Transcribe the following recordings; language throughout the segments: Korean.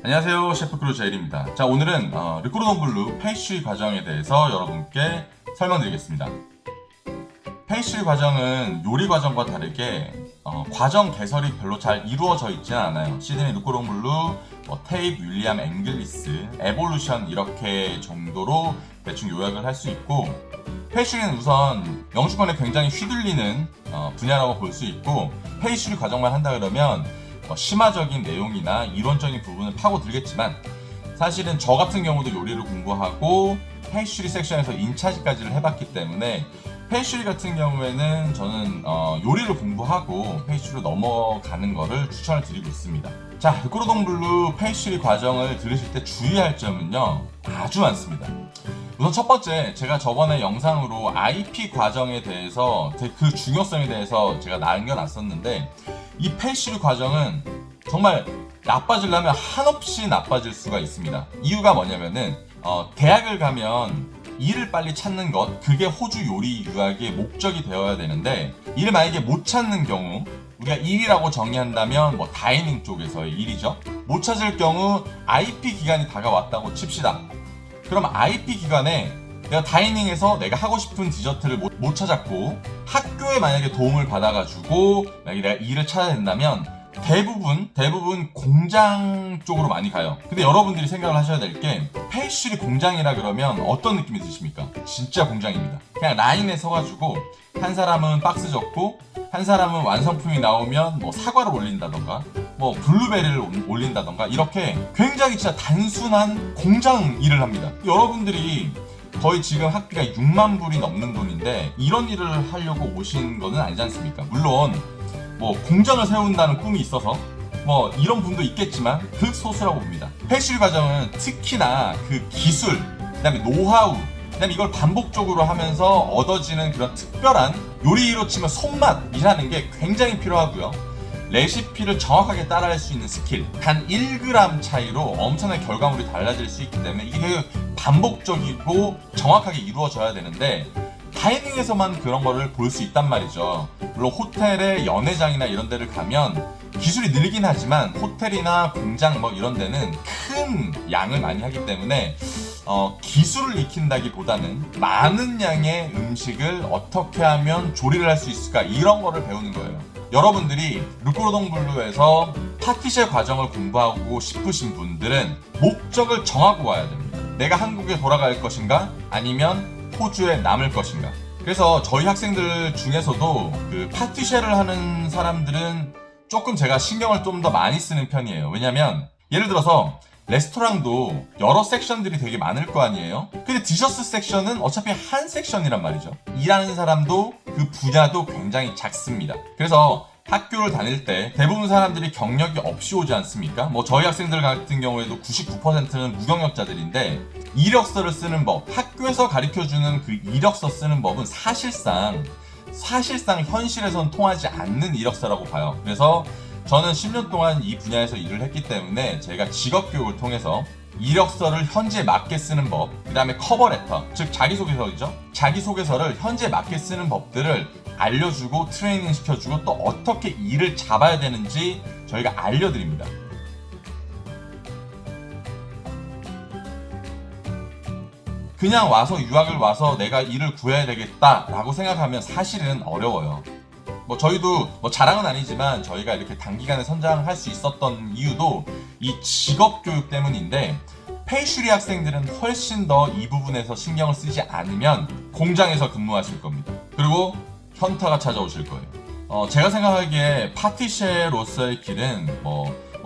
안녕하세요, 셰프 크루 제일입니다. 자, 오늘은 르꼬르동 블루 페이스트리 과정에 대해서 여러분께 설명드리겠습니다. 페이스트리 과정은 요리 과정과 다르게 과정 개설이 별로 잘 이루어져 있지는 않아요. 시드니 르꼬르동 블루, 테이프, 윌리엄 앵글리스, 에볼루션 이렇게 정도로 대충 요약을 할 수 있고, 페이스트리는 우선 영주권에 굉장히 휘둘리는 분야라고 볼 수 있고, 페이스트리 과정만 한다 그러면 심화적인 내용이나 이론적인 부분을 파고들겠지만, 사실은 저 같은 경우도 요리를 공부하고 페이스트리 섹션에서 인차지까지를 해봤기 때문에 페이스트리 같은 경우에는 저는 요리를 공부하고 페이스트리로 넘어가는 거를 추천을 드리고 있습니다. 자, 르꼬르동 블루 페이스트리 과정을 들으실 때 주의할 점은요, 아주 많습니다. 우선 첫 번째, 제가 저번에 영상으로 IP 과정에 대해서 그 중요성에 대해서 제가 남겨놨었는데, 이 페이스트리 과정은 정말 나빠지려면 한없이 나빠질 수가 있습니다. 이유가 뭐냐면은 대학을 가면 일을 빨리 찾는 것, 그게 호주 요리 유학의 목적이 되어야 되는데, 일을 만약에 못 찾는 경우, 우리가 일이라고 정의한다면 다이닝 쪽에서의 일이죠. 못 찾을 경우 IP 기간이 다가왔다고 칩시다. 그럼 IP 기간에 내가 다이닝에서 내가 하고 싶은 디저트를 못 찾았고, 학교에 만약에 도움을 받아가지고 만약에 내가 일을 찾아야 된다면 대부분 공장 쪽으로 많이 가요. 근데 여러분들이 생각을 하셔야 될 게, 페이스트리 공장이라 그러면 어떤 느낌이 드십니까? 진짜 공장입니다. 그냥 라인에 서가지고 한 사람은 박스 접고, 한 사람은 완성품이 나오면 사과를 올린다던가 블루베리를 올린다던가, 이렇게 굉장히 진짜 단순한 공장 일을 합니다. 여러분들이 거의 지금 학비가 6만 불이 넘는 돈인데 이런 일을 하려고 오신 거는 아니지 않습니까? 물론 공장을 세운다는 꿈이 있어서 이런 분도 있겠지만 극소수라고 봅니다. 페이스트리 과정은 특히나 그 기술, 그다음에 노하우, 그다음에 이걸 반복적으로 하면서 얻어지는 그런 특별한, 요리로 치면 손맛이라는 게 굉장히 필요하고요. 레시피를 정확하게 따라할 수 있는 스킬, 단 1g 차이로 엄청난 결과물이 달라질 수 있기 때문에 이게 되게 반복적이고 정확하게 이루어져야 되는데, 다이닝에서만 그런 거를 볼 수 있단 말이죠. 물론 호텔의 연회장이나 이런 데를 가면 기술이 늘긴 하지만 호텔이나 공장 이런 데는 큰 양을 많이 하기 때문에 기술을 익힌다기보다는 많은 양의 음식을 어떻게 하면 조리를 할 수 있을까, 이런 거를 배우는 거예요. 여러분들이 르꼬르동 블루에서 파티셰 과정을 공부하고 싶으신 분들은 목적을 정하고 와야 됩니다. 내가 한국에 돌아갈 것인가, 아니면 호주에 남을 것인가. 그래서 저희 학생들 중에서도 그 파티셰를 하는 사람들은 조금 제가 신경을 좀 더 많이 쓰는 편이에요. 왜냐면 예를 들어서 레스토랑도 여러 섹션들이 되게 많을 거 아니에요? 근데 디저트 섹션은 어차피 한 섹션이란 말이죠. 일하는 사람도 그 분야도 굉장히 작습니다. 그래서 학교를 다닐 때 대부분 사람들이 경력이 없이 오지 않습니까? 저희 학생들 같은 경우에도 99%는 무경력자들인데, 이력서를 쓰는 법, 학교에서 가르쳐주는 그 이력서 쓰는 법은 사실상 현실에선 통하지 않는 이력서라고 봐요. 그래서 저는 10년 동안 이 분야에서 일을 했기 때문에 제가 직업교육을 통해서 이력서를 현지에 맞게 쓰는 법, 그 다음에 커버레터, 즉 자기소개서이죠. 자기소개서를 현지에 맞게 쓰는 법들을 알려주고 트레이닝 시켜주고, 또 어떻게 일을 잡아야 되는지 저희가 알려드립니다. 그냥 와서 유학을 와서 내가 일을 구해야 되겠다라고 생각하면 사실은 어려워요. 저희도 자랑은 아니지만 저희가 이렇게 단기간에 선장할 수 있었던 이유도 이 직업 교육 때문인데, 페이스트리 학생들은 훨씬 더 이 부분에서 신경을 쓰지 않으면 공장에서 근무하실 겁니다. 그리고 현타가 찾아오실 거예요. 제가 생각하기에 파티셰로서의 길은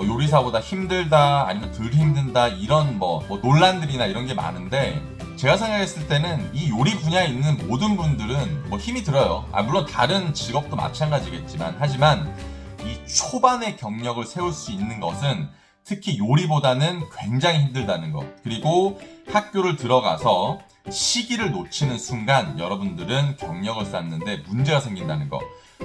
요리사보다 힘들다, 아니면 덜 힘든다, 이런 논란들이나 이런 게 많은데, 제가 생각했을 때는 이 요리 분야에 있는 모든 분들은 힘이 들어요. 물론 다른 직업도 마찬가지겠지만, 하지만 이 초반의 경력을 세울 수 있는 것은 특히 요리보다는 굉장히 힘들다는 것. 그리고 학교를 들어가서 시기를 놓치는 순간 여러분들은 경력을 쌓는데 문제가 생긴다는 것.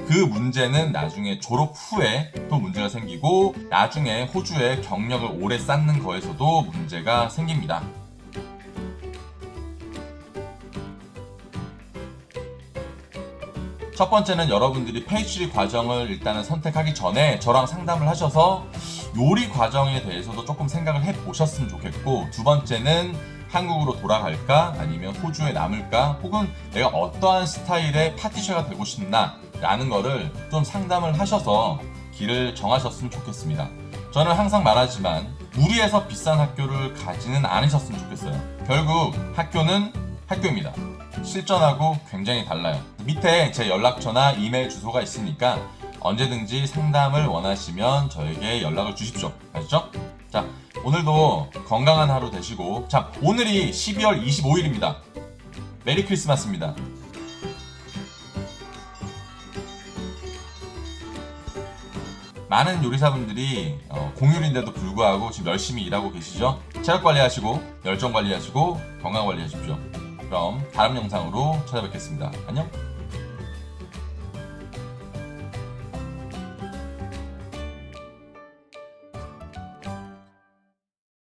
그 문제는 나중에 졸업 후에 또 문제가 생기고, 나중에 호주에 경력을 오래 쌓는 거에서도 문제가 생깁니다. 첫 번째는 여러분들이 페이스트리 과정을 일단은 선택하기 전에 저랑 상담을 하셔서 요리 과정에 대해서도 조금 생각을 해보셨으면 좋겠고, 두 번째는 한국으로 돌아갈까 아니면 호주에 남을까, 혹은 내가 어떠한 스타일의 파티셔가 되고 싶나 라는 거를 좀 상담을 하셔서 길을 정하셨으면 좋겠습니다. 저는 항상 말하지만 무리해서 비싼 학교를 가지는 않으셨으면 좋겠어요. 결국 학교는 학교입니다. 실전하고 굉장히 달라요. 밑에 제 연락처나 이메일 주소가 있으니까 언제든지 상담을 원하시면 저에게 연락을 주십시오. 아시죠? 자, 오늘도 건강한 하루 되시고, 자, 오늘이 12월 25일입니다. 메리 크리스마스입니다. 많은 요리사분들이 공휴일인데도 불구하고 지금 열심히 일하고 계시죠? 체력 관리하시고 열정 관리하시고 건강 관리하십시오. 그럼 다음 영상으로 찾아뵙겠습니다. 안녕.